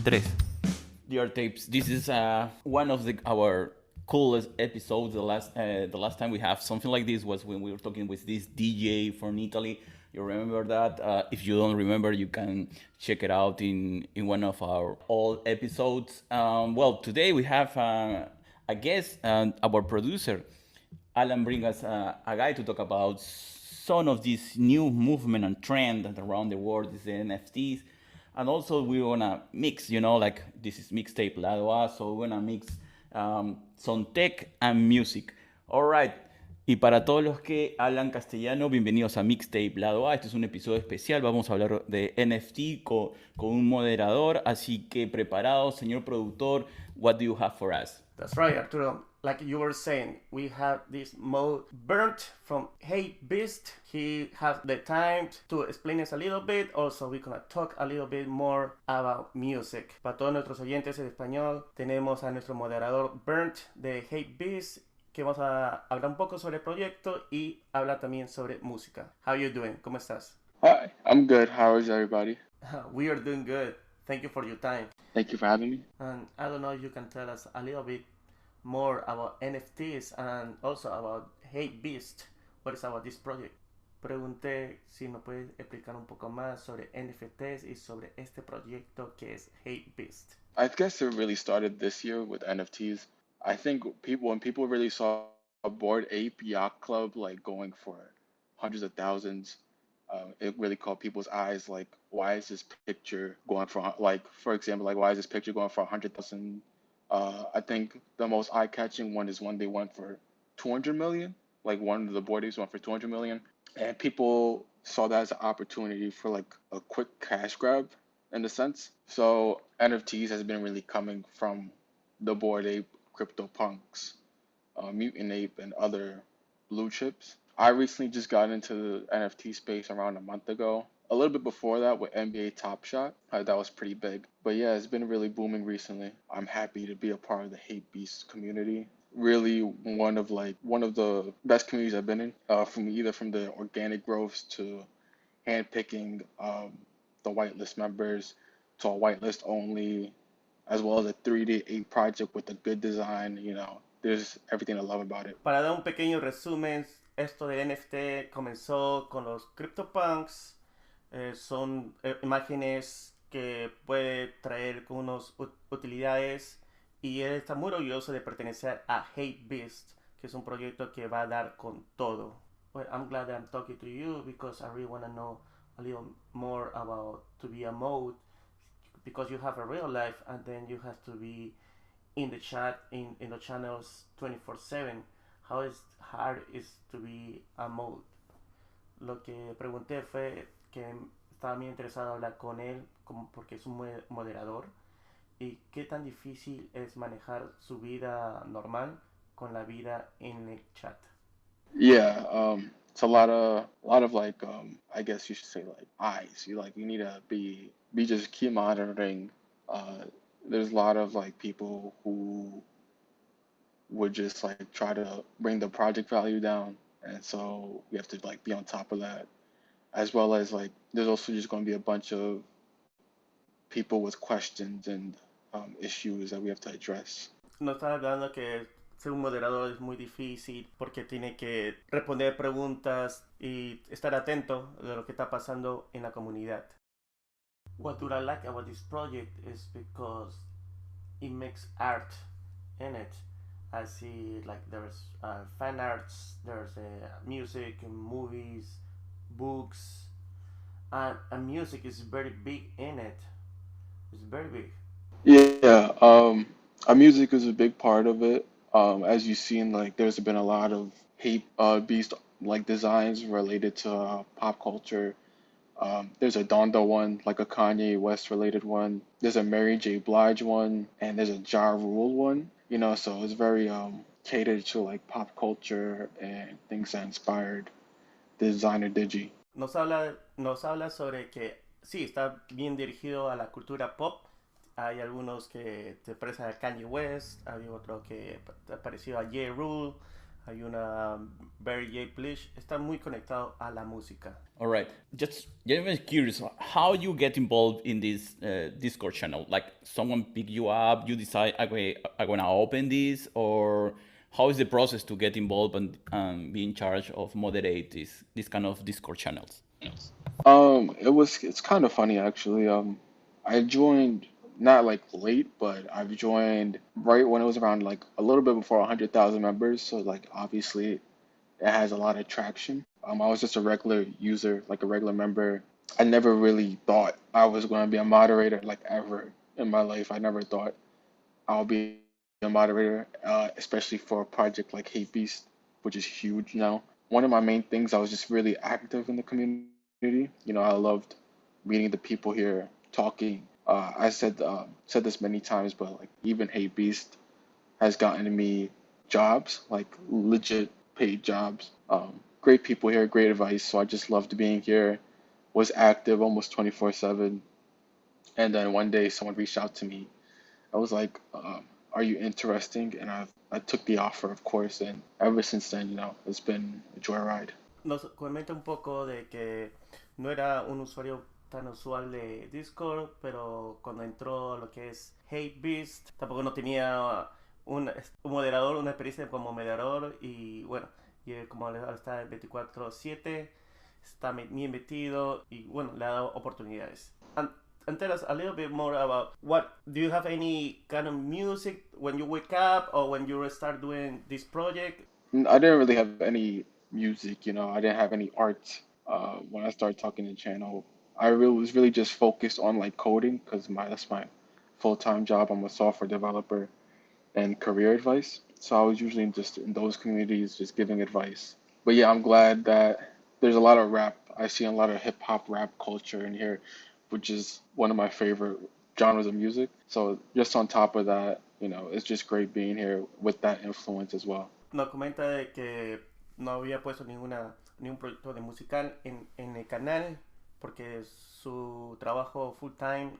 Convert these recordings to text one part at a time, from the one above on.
3. Dear Tapes, this is one of our coolest episodes. The last time we have something like this was when we were talking with this DJ from Italy. You remember that? If you don't remember, you can check it out in one of our old episodes. Well, today we have a guest, our producer, Alan, bring us a guy to talk about some of this new movement and trend that around the world is the NFTs. And also we wanna mix, like this is mixtape lado A, so we wanna mix some tech and music. All right. Y para todos los que hablan castellano, bienvenidos a Mixtape Lado A. Este es un episodio especial. Vamos a hablar de NFT con un moderador. Así que preparados, señor productor. What do you have for us? That's right, Arturo. Like you were saying, we have this mode Burnt from Hey Beast. He has the time to explain us a little bit. Also, we're gonna talk a little bit more about music. Para todos nuestros oyentes en español, tenemos a nuestro moderador Burnt de Hey Beast, que vamos a hablar un poco sobre el proyecto y hablar también sobre música. How are you doing? ¿Cómo estás? Hi, I'm good. How is everybody? We are doing good. Thank you for your time. Thank you for having me. And I don't know if you can tell us a little bit more about NFTs and also about Hate Beast. What is about this project? Pregunté si nos puedes explicar un poco más sobre NFTs y sobre este proyecto que es Hate Beast. I guess it really started this year with NFTs. I think when people really saw a Bored Ape Yacht Club like going for hundreds of thousands, it really caught people's eyes. Like, why is this picture going for, like, for example, like, why is this picture going for 100,000? I think the most eye-catching one is when they went for 200 million. Like, one of the Bored Apes went for 200 million, and people saw that as an opportunity for like a quick cash grab in a sense. So NFTs has been really coming from the Bored Ape, CryptoPunks, Mutant Ape, and other blue chips. I recently just got into the NFT space around a month ago. A little bit before that with NBA Top Shot. That was pretty big. But yeah, it's been really booming recently. I'm happy to be a part of the Hate Beast community. Really one of the best communities I've been in. From the organic growths to handpicking the whitelist members to a whitelist only, as well as a 3D8 project with a good design. There's everything I love about it. Para dar un pequeño resumen, esto de NFT comenzó con los CryptoPunks. Son imágenes que puede traer con unas utilidades y él está muy orgulloso de pertenecer a Hate Beast, que es un proyecto que va a dar con todo. Well, I'm glad that I'm talking to you because I really want to know a little more about to be a mode, because you have a real life and then you have to be in the chat, in the channels 24/7. How hard is to be a mode? Lo que pregunté fue que estaba muy interesado en hablar con él porque es un moderador, y qué tan difícil es manejar su vida normal con la vida en el chat. Yeah, it's a lot of like I guess you should say like eyes. You need to be just keep monitoring. There's a lot of like people who would just like try to bring the project value down, and so we have to like be on top of that, as well as like there's also just going to be a bunch of people with questions and issues that we have to address. No estaba hablando que ser un moderador es muy difícil porque tiene que responder preguntas y estar atento de lo que está pasando en la comunidad. What do I like about this project is because it makes art in it. I see like there's fan arts, there's music, movies, books, and music is very big in it. It's very big. Yeah, our music is a big part of it. As you've seen, like there's been a lot of hate beast like designs related to pop culture. There's a Donda one, like a Kanye West related one. There's a Mary J. Blige one, and there's a Ja Rule one. So it's very catered to like pop culture and things that inspired the designer Digi. Nos habla sobre que sí, está bien dirigido a la cultura pop. Hay algunos que te parecen a Kanye West, hay otro que te ha parecido a J. Rule, hay una Barry J. Blish, está muy conectado a la música. All right. Just curious, how you get involved in this Discord channel? Like someone pick you up, you decide, okay, I'm gonna open this, or how is the process to get involved and be in charge of moderate this kind of Discord channels? It's kind of funny actually. I joined not like late, but I've joined right when it was around like a little bit before 100,000 members. So like obviously it has a lot of traction. I was just a regular user, like a regular member. I never really thought I was going to be a moderator like ever in my life. I never thought I'll be a moderator, especially for a project like Hate Beast, which is huge now. One of my main things, I was just really active in the community. You know, I loved meeting the people here, talking. I said this many times, but like even Hate Beast has gotten me jobs, like legit paid jobs. Great people here, great advice. So I just loved being here. Was active almost 24/7. And then one day someone reached out to me. I was like, "Are you interesting?" And I took the offer, of course. And ever since then, it's been a joyride. Nos comenta un poco de que no era un usuario tan usual de Discord, pero cuando entró lo que es Hate Beast, tampoco no tenía un moderador, una experiencia como moderador y bueno, y como ahora está en 24/7, está bien metido y bueno, le ha dado oportunidades. And tell us a little bit more about what do you have any kind of music when you wake up or when you start doing this project? I didn't really have any music, I didn't have any art when I started talking to the channel. Was really just focused on like coding because that's my full-time job. I'm a software developer and career advice. So I was usually just in those communities just giving advice. But yeah, I'm glad that there's a lot of rap. I see a lot of hip hop rap culture in here, which is one of my favorite genres of music. So just on top of that, it's just great being here with that influence as well. Nos comenta de que no había puesto ningún proyecto de musical en el canal porque su trabajo full time,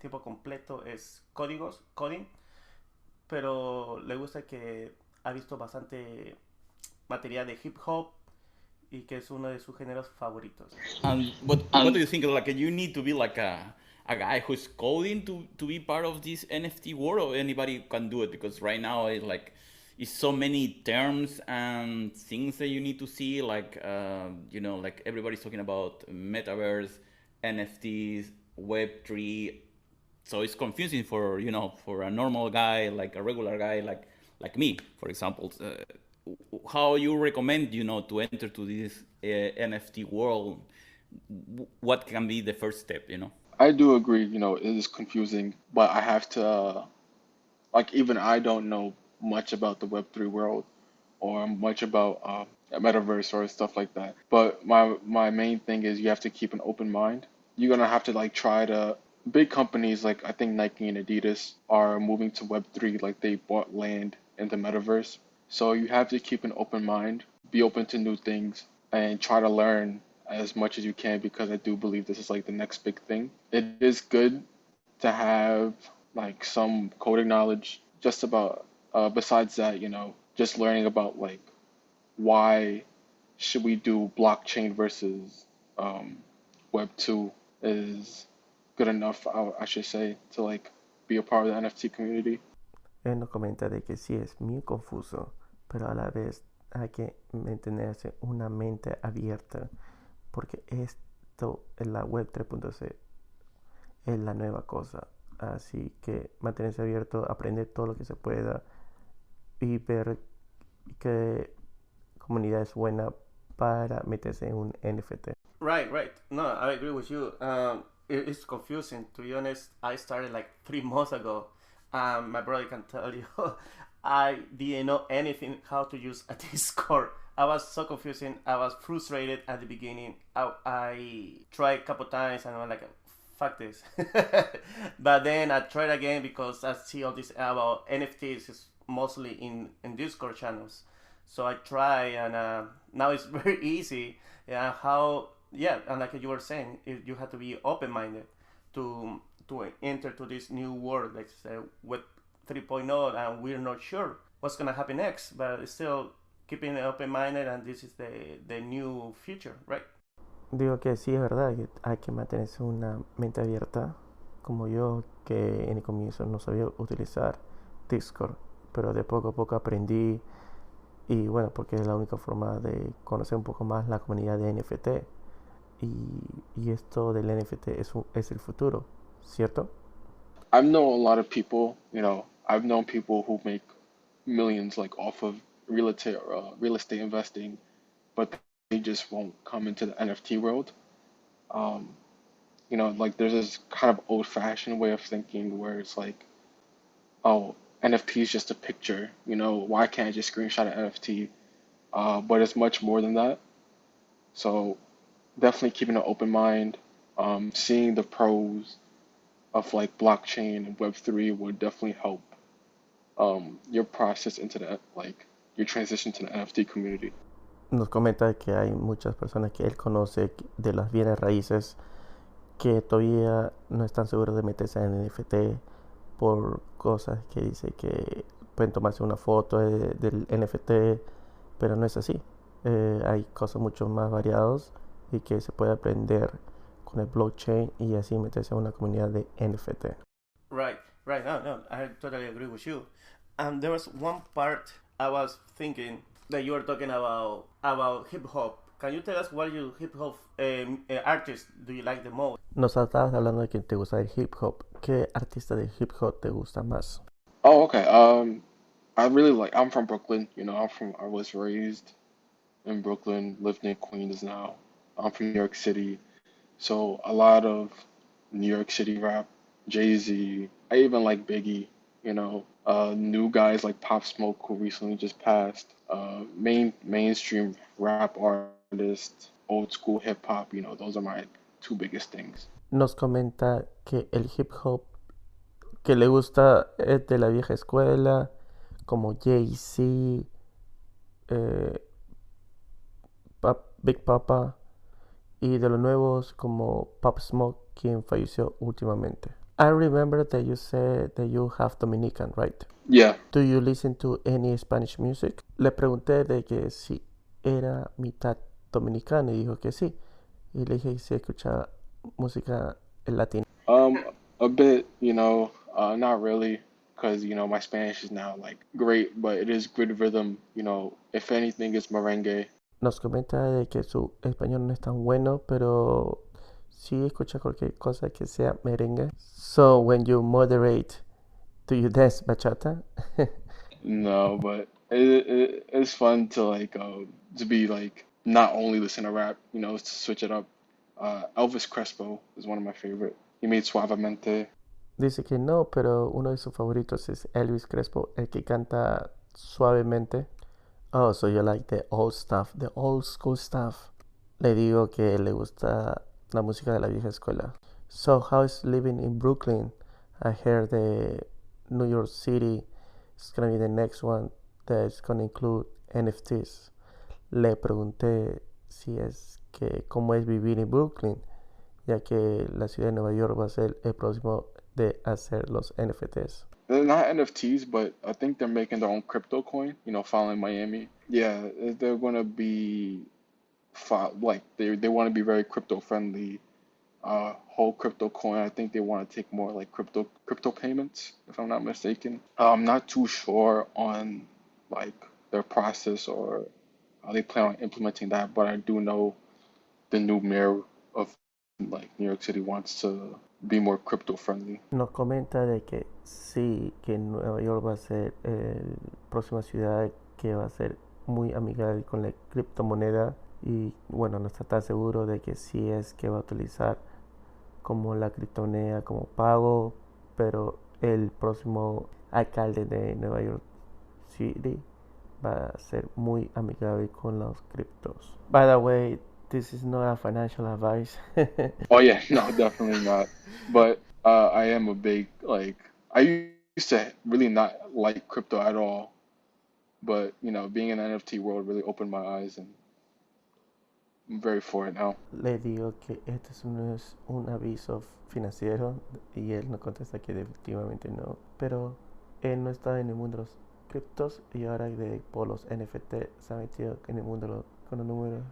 tiempo completo es coding, pero le gusta que ha visto bastante material de hip hop y que es uno de sus géneros favoritos. And what do you think? Like, you need to be like a guy who's coding to be part of this NFT world, or anybody can do it? Because right now it's so many terms and things that you need to see. Like like everybody's talking about metaverse, NFTs, Web3. So it's confusing for a normal guy, like a regular guy, like me, for example. How you recommend to enter to this NFT world? What can be the first step? I do agree, it is confusing, but I have to, like, even I don't know much about the Web3 world or much about metaverse or stuff like that. But my main thing is you have to keep an open mind. You're gonna have to like try to big companies like I think Nike and Adidas are moving to Web3, like they bought land in the metaverse. So you have to keep an open mind, be open to new things, and try to learn as much as you can because I do believe this is like the next big thing. It is good to have like some coding knowledge just about besides that, just learning about like why should we do blockchain versus Web 2 is good enough, I should say, to like be a part of the NFT community. Él nos comenta de que sí es muy confuso, pero a la vez hay que mantenerse una mente abierta porque esto es la web 3.0, es la nueva cosa. Así que mantenerse abierto, aprender todo lo que se pueda y ver qué comunidad es buena para meterse en un NFT. Right. No, I agree with you. It's confusing. To be honest, I started like 3 months ago. My brother can tell you, I didn't know anything how to use a Discord. I was so confusing. I was frustrated at the beginning. I tried a couple times and I was like, fuck this. But then I tried again because I see all this about NFTs is mostly in Discord channels. So I try and now it's very easy. And like you were saying, you have to be open-minded to enter to this new world, like Web 3.0, and we're not sure what's gonna happen next, but still keeping open-minded, and this is the new future, right? Digo que sí, es verdad, que hay que mantenerse una mente abierta, como yo, que en el comienzo no sabía utilizar Discord, pero de poco a poco aprendí y bueno, porque es la única forma de conocer un poco más la comunidad de NFT y esto del NFT es el futuro, ¿cierto? I've known a lot of people, I've known people who make millions like off of real estate investing, but they just won't come into the NFT world. Um, like there's this kind of old-fashioned way of thinking where it's like, oh, NFT is just a picture, why can't I just screenshot an NFT? But it's much more than that. So definitely keeping an open mind, seeing the pros of like blockchain and Web3 would definitely help your process into your transition to the NFT community. Nos comenta que hay muchas personas que él conoce de las bienes raíces que todavía no están seguros de meterse en NFT por cosas que dice que pueden tomarse una foto del NFT, pero no es así. Hay cosas mucho más variadas y que se puede aprender con el blockchain y así meterse en una comunidad de NFT. Right, right. No, no, I totally agree with you. And there was one part I was thinking that you were talking about hip hop. Can you tell us what your hip hop artist do you like the most? Nos estabas hablando de que te gusta el hip hop. ¿Qué artista de hip hop te gusta más? Oh, okay. I'm from Brooklyn, I was raised in Brooklyn, lived in Queens now. I'm from New York City. So a lot of New York City rap, Jay-Z. I even like Biggie, new guys like Pop Smoke who recently just passed. Mainstream rap artists, old school hip hop, those are my two biggest things. Nos comenta que el hip hop que le gusta es de la vieja escuela, como Jay-Z, eh, Big Papa, y de los nuevos como Pop Smoke, quien falleció últimamente. I remember that you said that you have Dominican, right? Yeah. Do you listen to any Spanish music? Le pregunté de que si era mitad dominicano y dijo que sí. Y le dije si escuchaba música latina. A bit, not really, because my Spanish is now like great, but it is good rhythm. If anything, it's merengue. Nos comenta de que su español no es tan bueno, pero sí escucha cualquier cosa que sea merengue. So when you moderate, do you dance bachata? No, but it's fun to to be like not only listen to rap, to switch it up. Elvis Crespo is one of my favorite. He made Suavemente. Dice que no, pero uno de sus favoritos es Elvis Crespo, el que canta suavemente. Oh, so you like the old stuff, the old school stuff. Le digo que le gusta la música de la vieja escuela. So how is living in Brooklyn? I heard the New York City is gonna be the next one that's gonna include NFTs. Le pregunté si es que cómo es vivir en Brooklyn, ya que la ciudad de Nueva York va a ser el próximo de hacer los NFTs. They're not NFTs, but I think they're making their own crypto coin, following Miami. Yeah, they're gonna be they want to be very crypto friendly. Whole crypto coin. I think they want to take more like crypto payments, if I'm not mistaken. I'm not too sure on like their process or how they plan on implementing that, but I do know the new mayor of like New York City wants to be more crypto friendly. Nos comenta de que sí, que Nueva York va a ser la próxima ciudad que va a ser muy amigable con la criptomoneda y bueno, no está tan seguro de que sí es que va a utilizar como la criptomoneda como pago, pero el próximo alcalde de Nueva York City va a ser muy amigable con los criptos. By the way, this is not a financial advice. Oh yeah, no, definitely not. But I am a big I used to really not like crypto at all, but being in the NFT world really opened my eyes, and I'm very for it now. Le digo que este no es un aviso financiero y él no contesta que definitivamente no, pero él no está en el mundo criptos y ahora por los NFT se ha metido en el mundo con los números.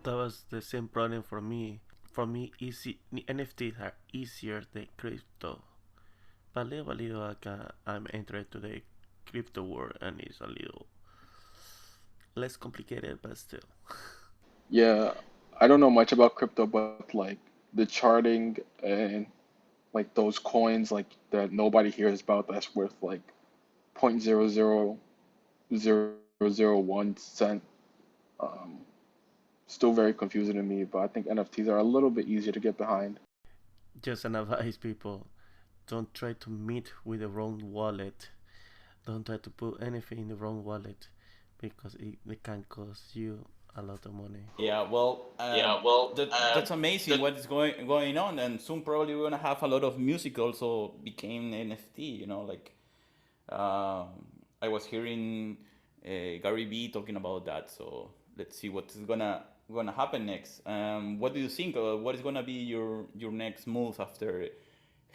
That was the same problem for me. For me, NFTs are easier than crypto. But little by little, I'm entered to the crypto world, and it's a little less complicated, but still. Yeah, I don't know much about crypto, but like the charting and like those coins like that nobody hears about that's worth like 0.00001 cent. Um, Still very confusing to me, but I think NFTs are a little bit easier to get behind. Just an advice, people: don't try to meet with the wrong wallet. Don't try to put anything in the wrong wallet because it can cost you a lot of money. Yeah, well, that's amazing what is going on, and soon probably we're gonna have a lot of music also became NFT. Like um, I was hearing Gary V talking about that. So let's see what's gonna happen next. What do you think? What is gonna be your next move after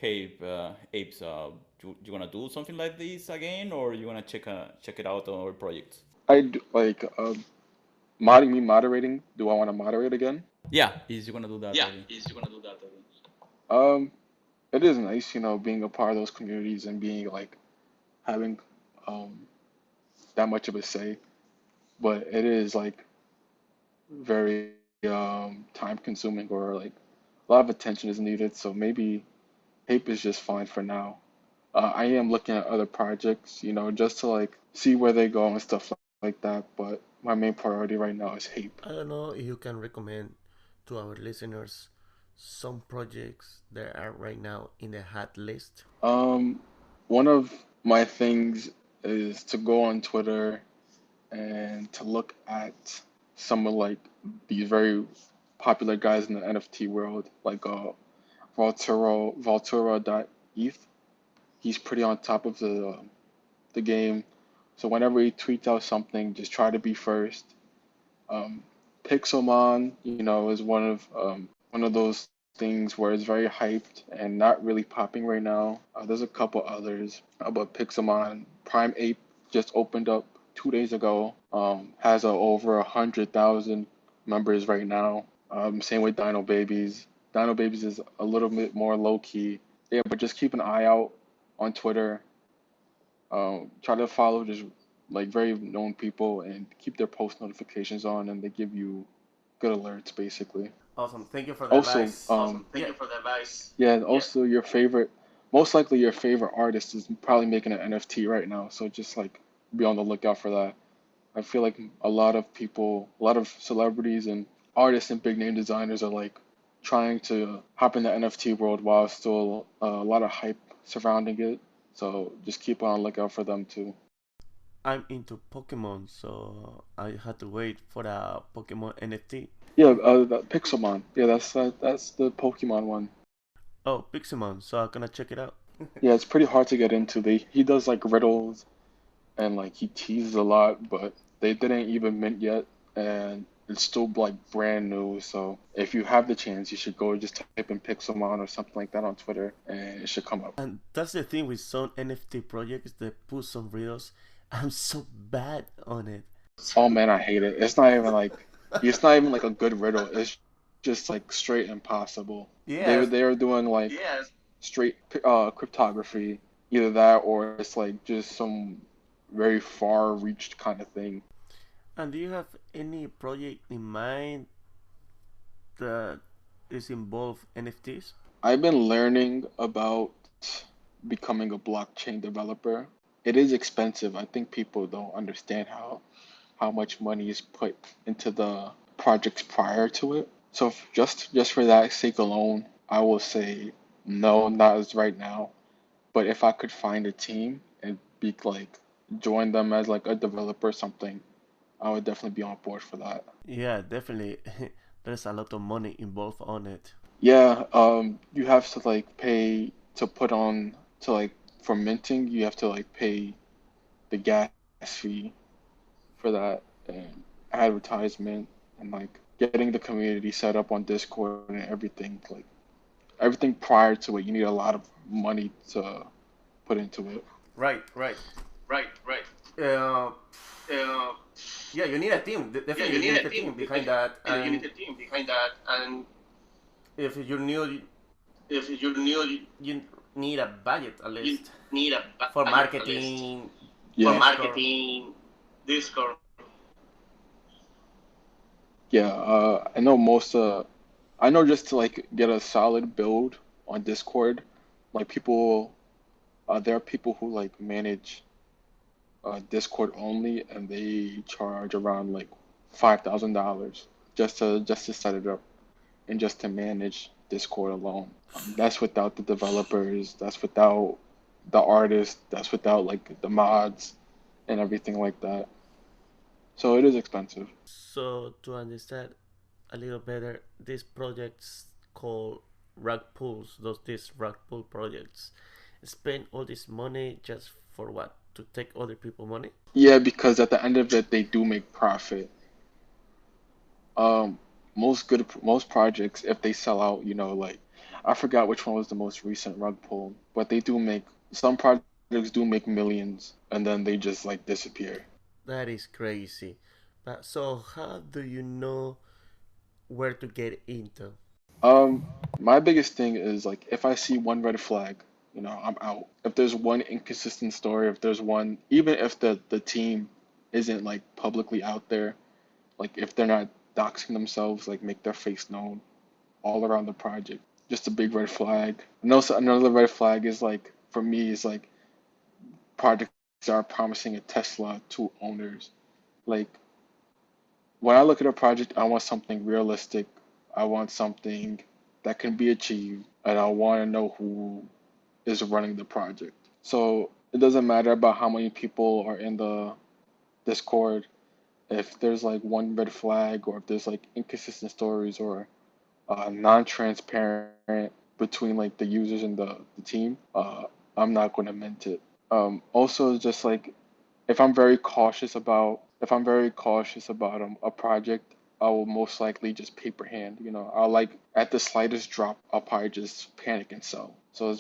Apes? You gonna do something like this again, or you gonna check it out on our projects? I do, like modding me moderating. Do I want to moderate again? Yeah, is you gonna do that Yeah, again? is you gonna do that again? Um, it is nice, being a part of those communities and being like having um that much of a say, but it is like very time consuming or like a lot of attention is needed. So maybe Hape is just fine for now. I am looking at other projects, just to like see where they go and stuff like that. But my main priority right now is Hape. I don't know if you can recommend to our listeners some projects that are right now in the hot list. Um, One of my things is to go on Twitter and to look at some of like these very popular guys in the NFT world, like Valtura.eth. He's pretty on top of the game. So whenever he tweets out something, just try to be first. Um, Pixelmon, is one of those things where it's very hyped and not really popping right now. There's a couple others, but Pixelmon Prime Ape just opened up 2 days ago. Has over 100,000 members right now. Same with Dino Babies. Dino Babies is a little bit more low key. Yeah, but just keep an eye out on Twitter. Try to follow just like very known people and keep their post notifications on, and they give you good alerts basically. Awesome. Thank you for the Also, advice. Thank you for the advice. yeah, also your favorite, most likely your favorite artist is probably making an NFT right now, so just like be on the lookout for that. I feel like a lot of people, a lot of celebrities and artists and big name designers are like trying to hop in the NFT world while still a lot of hype surrounding it. So just keep on the lookout for them too. I'm into Pokemon, so I had to wait for a Pokemon NFT. Yeah, that Pixelmon. Yeah, that's the Pokemon one. Oh, Pixelmon, so I'm gonna check it out. Yeah, it's pretty hard to get into. He does like riddles and like he teases a lot, but they didn't even mint yet, and it's still like brand new. So if you have the chance, you should go just type in Pixelmon or something like that on Twitter, and it should come up. And that's the thing with some NFT projects, they put some riddles. I'm so bad on it. Oh man, I hate it. It's not even like a good riddle. It's just like straight impossible. Yes. They are doing like straight cryptography, either that or it's like just some very far reached kind of thing. And do you have any project in mind that is involved NFTs? I've been learning about becoming a blockchain developer. It is expensive. I think people don't understand how much money is put into the projects prior to it. So just for that sake alone, I will say no, not as right now. But if I could find a team and be like join them as like a developer or something, I would definitely be on board for that. Yeah, definitely. There's a lot of money involved on it. Yeah, you have to like pay to put on to like for minting, you have to like pay the gas fee for that and advertisement and like getting the community set up on Discord and everything like everything prior to it. You need a lot of money to put into it. Right, right. Right, right. Uh, Uh, yeah, you need a team. yeah, Definitely, you you need need a a team. team behind that. You And need a team behind that, and if you're new, if you're new, you need a budget at you least need a for budget at least marketing, for Discord. marketing, Discord. Yeah, I know most. I know just to like get a solid build on Discord, like people. There are people who like manage Discord only, and they charge around like $5,000 just to set it up and just to manage Discord alone. That's without the developers. That's without the artists. That's without like the mods and everything like that. So it is expensive. So to understand a little better, these projects called rug pulls, these rug pull projects, spend all this money just for what? To take other people money? Yeah, because at the end of it, they do make profit. Um, most projects, if they sell out, like I forgot which one was the most recent rug pull, but they do make some projects do make millions, and then they just like disappear. That is crazy. But so how do you know where to get into? My biggest thing is like if I see one red flag, I'm out. If there's one inconsistent story, if there's one, even if the team isn't like publicly out there, like if they're not doxing themselves, like make their face known all around the project, just a big red flag. And also another red flag is like for me is like projects are promising a Tesla to owners. Like when I look at a project, I want something realistic. I want something that can be achieved, and I want to know who is running the project. So it doesn't matter about how many people are in the Discord. If there's like one red flag, or if there's like inconsistent stories, or non-transparent between like the users and the team, I'm not going to mint it. Also, just like if I'm very cautious about a project, I will most likely just paper hand. I'll like at the slightest drop, I'll probably just panic and sell. So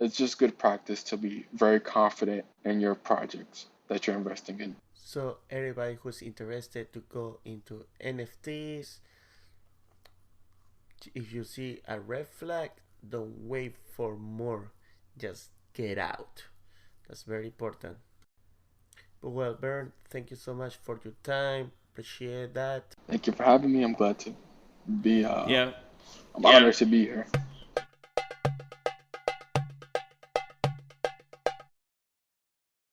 it's just good practice to be very confident in your projects that you're investing in. So everybody who's interested to go into NFTs, if you see a red flag, don't wait for more. Just get out. That's very important. But well, Bern, thank you so much for your time. Appreciate that. Thank you for having me. I'm glad to be. Yeah, I'm honored to be here.